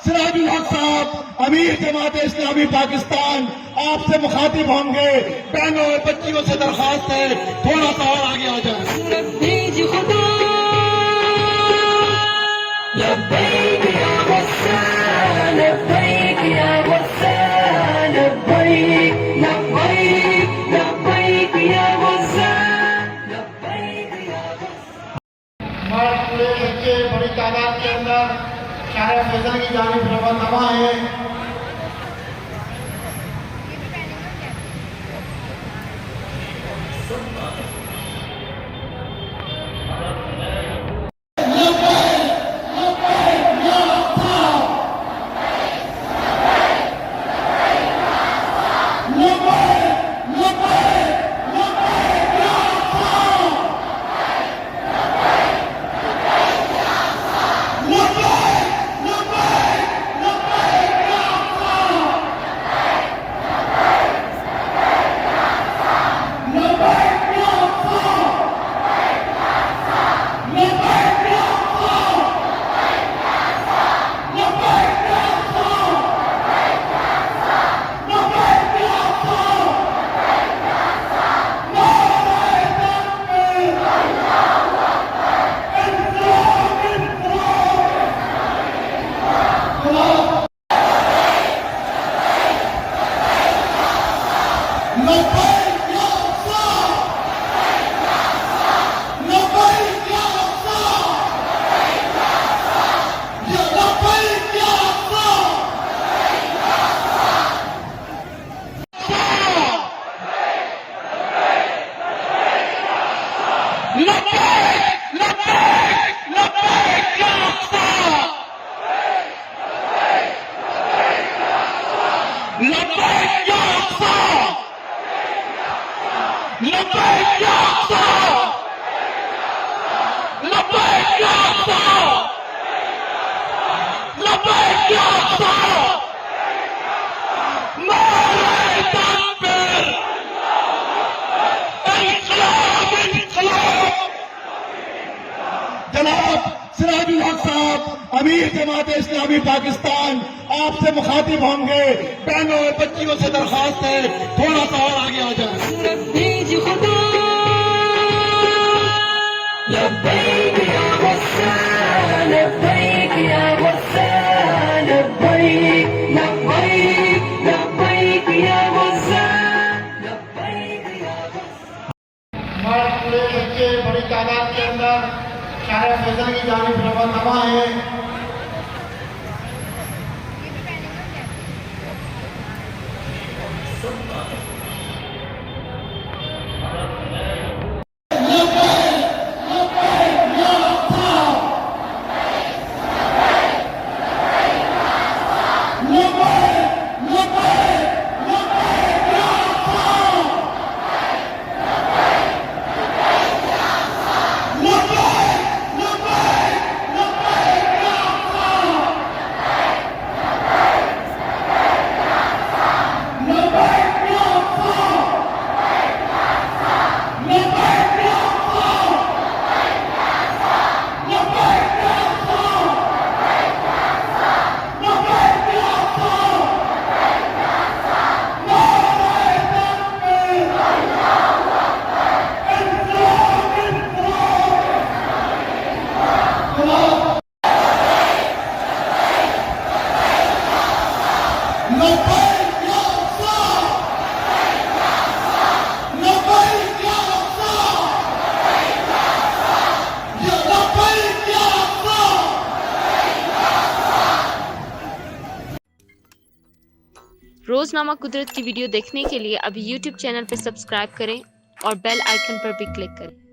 सिराजुल हक साहब अमीर जमात इस्लामी पाकिस्तान आपसे मुखातिब होंगे। बहनों और बच्चियों से दरखास्त है थोड़ा सा और आगे आ जाए। भेज खुदा लब्बैक या गफ्फार, लब्बैक या गफ्फार, लब्बैक लब्बैक लब्बैक या गफ्फार, लब्बैक या गफ्फार। हमारे पूरे बच्चे बड़ी तादाद के अंदर शायर फैसल की जानिब रवाना है। जनाब सिराजुल हक साहब अमीर जमात इस्लामी पाकिस्तान आपसे मुखातिब होंगे। बहनों और बच्चियों से दरखास्त है थोड़ा सा और आगे आ जाए। भेज खुदा लब्बैक या गफ्फार, लब्बैक या गफ्फार, लब्बैक लब्बैक लब्बैक या गफ्फार, लब्बैक या गफ्फार। हमारे पूरे बच्चे बड़ी तादाद के अंदर शायर फैसल की जानिब रवाना है। रोजनामा कुदरत की वीडियो देखने के लिए अभी YouTube चैनल पर सब्सक्राइब करें और बेल आइकन पर भी क्लिक करें।